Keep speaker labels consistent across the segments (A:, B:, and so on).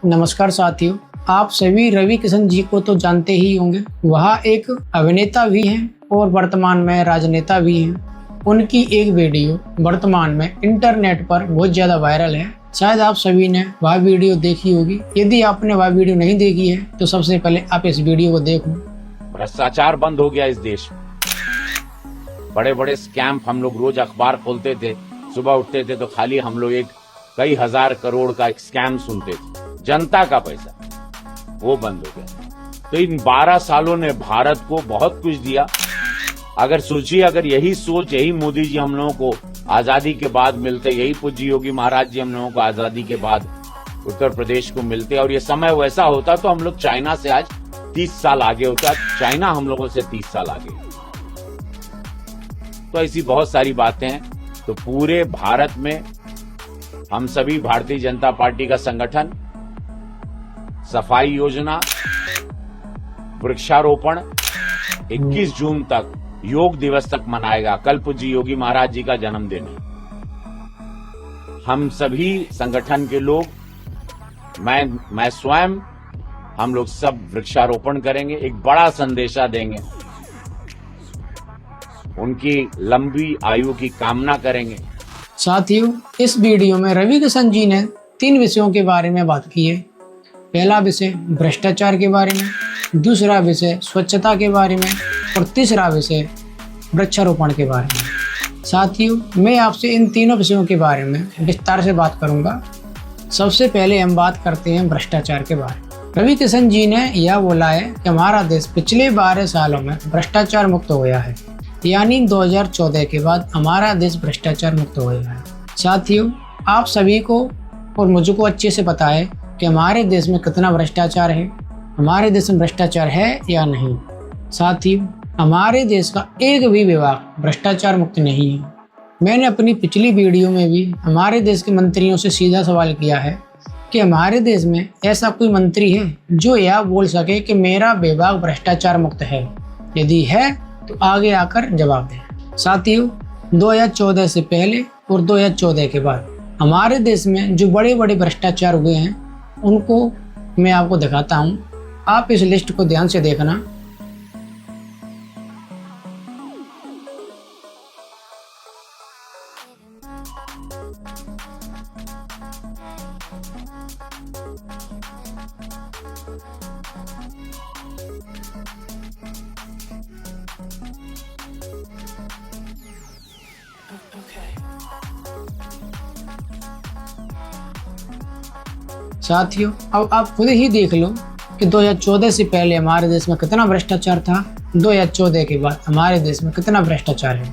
A: नमस्कार साथियों, आप सभी रवि किशन जी को तो जानते ही होंगे। वह एक अभिनेता भी हैं और वर्तमान में राजनेता भी हैं। उनकी एक वीडियो वर्तमान में इंटरनेट पर बहुत ज़्यादा वायरल है। शायद आप सभी ने वह वीडियो देखी होगी। यदि आपने वह वीडियो नहीं देखी है तो सबसे पहले आप इस वीडियो को देखो।
B: भ्रष्टाचार बंद हो गया इस देश में। बड़े बड़े स्कैम हम लोग रोज अखबार खोलते थे, सुबह उठते थे तो खाली हम लोग एक कई हजार करोड़ का एक स्कैम सुनते थे। जनता का पैसा वो बंद हो गया। तो इन 12 सालों ने भारत को बहुत कुछ दिया। अगर सोचिए, अगर यही सोच यही मोदी जी हम लोगों को आजादी के बाद मिलते, यही पूज्य योगी महाराज जी हम लोगों को आजादी के बाद उत्तर प्रदेश को मिलते और ये समय वैसा होता तो हम लोग चाइना से आज 30 साल आगे होता। चाइना हम लोगों से 30 साल आगे। तो ऐसी बहुत सारी बातें हैं। तो पूरे भारत में हम सभी भारतीय जनता पार्टी का संगठन सफाई योजना, वृक्षारोपण 21 जून तक, योग दिवस तक मनाएगा। कल पूज्य योगी महाराज जी का जन्मदिन है। हम सभी संगठन के लोग, मैं स्वयं, हम लोग सब वृक्षारोपण करेंगे, एक बड़ा संदेशा देंगे, उनकी लंबी आयु की कामना करेंगे।
A: साथियों, इस वीडियो में रवि किशन जी ने 3 विषयों के बारे में बात की है। पहला विषय भ्रष्टाचार के बारे में, दूसरा विषय स्वच्छता के बारे में और तीसरा विषय वृक्षारोपण के बारे में। साथियों, मैं आपसे इन तीनों विषयों के बारे में विस्तार से बात करूंगा। सबसे पहले हम बात करते हैं भ्रष्टाचार के बारे में। रवि किशन जी ने यह बोला है कि हमारा देश पिछले 12 सालों में भ्रष्टाचार मुक्त हो गया है, यानी 2014 के बाद हमारा देश भ्रष्टाचार मुक्त हो गया है। साथियों, आप सभी को और मुझको अच्छे से पता है कि हमारे देश में कितना भ्रष्टाचार है, हमारे देश में भ्रष्टाचार है या नहीं। साथियों, हमारे देश का एक भी विभाग भ्रष्टाचार मुक्त नहीं है। मैंने अपनी पिछली वीडियो में भी हमारे देश के मंत्रियों से सीधा सवाल किया है कि हमारे देश में ऐसा कोई मंत्री है जो यह बोल सके कि मेरा विभाग भ्रष्टाचार मुक्त है। यदि है तो आगे आकर जवाब दें। साथियों, 2014 से पहले और 2014 के बाद हमारे देश में जो बड़े बड़े भ्रष्टाचार हुए हैं उनको मैं आपको दिखाता हूं। आप इस लिस्ट को ध्यान से देखना। साथियों, अब आप खुद ही देख लो कि 2014 से पहले हमारे देश में कितना भ्रष्टाचार था, 2014 के बाद हमारे देश में कितना भ्रष्टाचार है।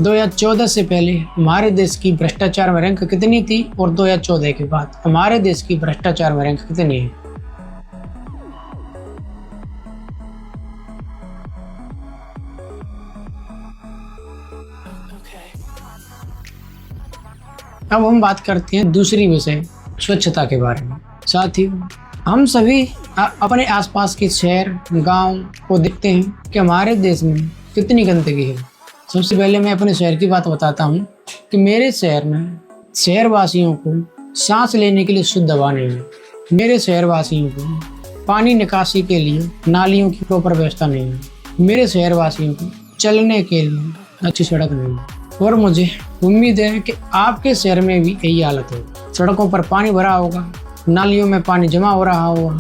A: 2014 से पहले हमारे देश की भ्रष्टाचार में रैंक कितनी थी और 2014 के बाद हमारे देश की भ्रष्टाचार में रैंक कितनी है। अब हम बात करते हैं दूसरी विषय स्वच्छता के बारे में। साथियों, हम सभी अपने आसपास के शहर गांव को देखते हैं कि हमारे देश में कितनी गंदगी है। सबसे पहले मैं अपने शहर की बात बताता हूं कि मेरे शहर में शहरवासियों को सांस लेने के लिए शुद्ध हवा नहीं है। मेरे शहरवासियों को पानी निकासी के लिए नालियों की प्रॉपर व्यवस्था नहीं है। मेरे शहरवासियों को चलने के लिए अच्छी सड़क नहीं है। और मुझे उम्मीद है कि आपके शहर में भी यही हालत होगी। सड़कों पर पानी भरा होगा, नालियों में पानी जमा हो रहा होगा।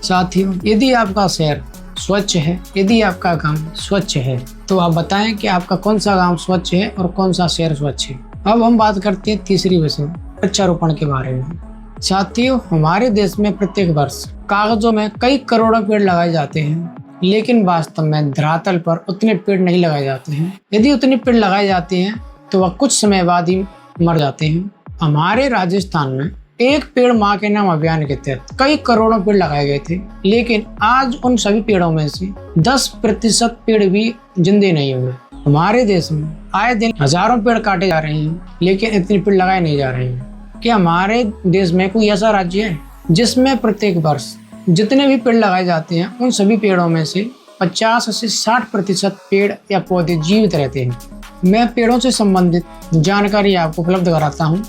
A: साथियों, यदि आपका शहर स्वच्छ है, यदि आपका गांव स्वच्छ है, तो आप बताएं कि आपका कौन सा गांव स्वच्छ है और कौन सा शहर स्वच्छ है। अब हम बात करते हैं तीसरी विषय वृक्षारोपण के बारे में। साथियों, हमारे देश में प्रत्येक वर्ष कागजों में कई करोड़ों पेड़ लगाए जाते हैं, लेकिन वास्तव में धरातल पर उतने पेड़ नहीं लगाए जाते हैं। यदि उतने पेड़ लगाए जाते हैं तो वह कुछ समय बाद ही मर जाते हैं। हमारे राजस्थान में एक पेड़ माँ के नाम अभियान के तहत कई करोड़ों पेड़ लगाए गए थे, लेकिन आज उन सभी पेड़ों में से 10% पेड़ भी जिंदे नहीं हुए। हमारे देश में आए दिन हजारों पेड़ काटे जा रहे हैं, लेकिन इतने पेड़ लगाए नहीं जा रहे हैं। क्या हमारे देश में कोई ऐसा राज्य है जिसमें प्रत्येक वर्ष जितने भी पेड़ लगाए जाते हैं उन सभी पेड़ों में से 50 से 60% पेड़ या पौधे जीवित रहते हैं? मैं पेड़ों से संबंधित जानकारी आपको उपलब्ध कराता हूँ।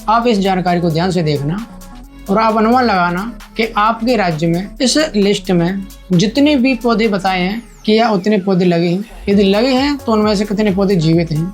A: आप इस जानकारी को ध्यान से देखना। और आप अनुमान लगाना कि आपके राज्य में इस लिस्ट में जितने भी पौधे बताए हैं कि या उतने पौधे लगे हैं। यदि लगे हैं तो उनमें से कितने पौधे जीवित हैं।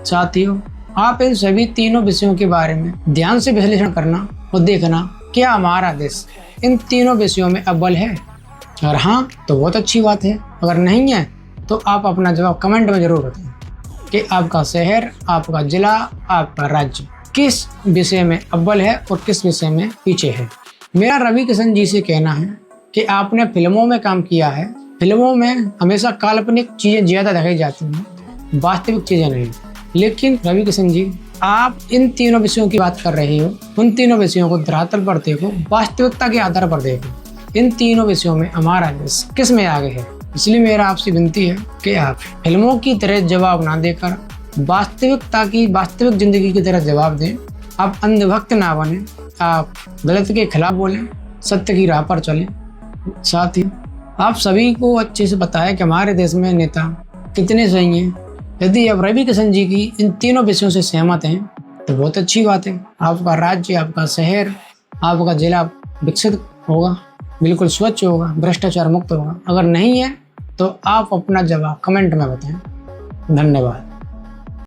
A: साथियों, आप इन सभी तीनों विषयों के बारे में ध्यान से विश्लेषण करना और देखना क्या हमारा देश इन तीनों विषयों में अव्वल है। अगर हाँ तो बहुत अच्छी बात है, अगर नहीं है तो आप अपना जवाब कमेंट में जरूर बताएं कि आपका शहर, आपका जिला, आपका राज्य किस विषय में अव्वल है और किस विषय में पीछे है। मेरा रवि किशन जी से कहना है कि आपने फिल्मों में काम किया है। फिल्मों में हमेशा काल्पनिक चीजें ज्यादा दिखाई जाती हैं, वास्तविक चीजें नहीं। लेकिन रवि किशन जी, आप इन तीनों विषयों की बात कर रहे हो, उन तीनों विषयों को धरातल पर देखो, वास्तविकता के आधार पर देखो। इन तीनों विषयों में हमारा देश किस में आगे है। इसलिए मेरा आपसे विनती है कि आप फिल्मों की तरह जवाब ना देकर वास्तविक जिंदगी की तरह जवाब दें। आप अंधभक्त ना बने, आप गलत के खिलाफ बोलें, सत्य की राह पर चलें। साथ ही आप सभी को अच्छे से पता है कि हमारे देश में नेता कितने सही हैं। यदि आप रवि किशन जी की इन तीनों विषयों से सहमत हैं तो बहुत अच्छी बात है। आपका राज्य, आपका शहर, आपका जिला विकसित होगा, बिल्कुल स्वच्छ होगा, भ्रष्टाचार मुक्त होगा। अगर नहीं है तो आप अपना जवाब कमेंट में बताएं। धन्यवाद।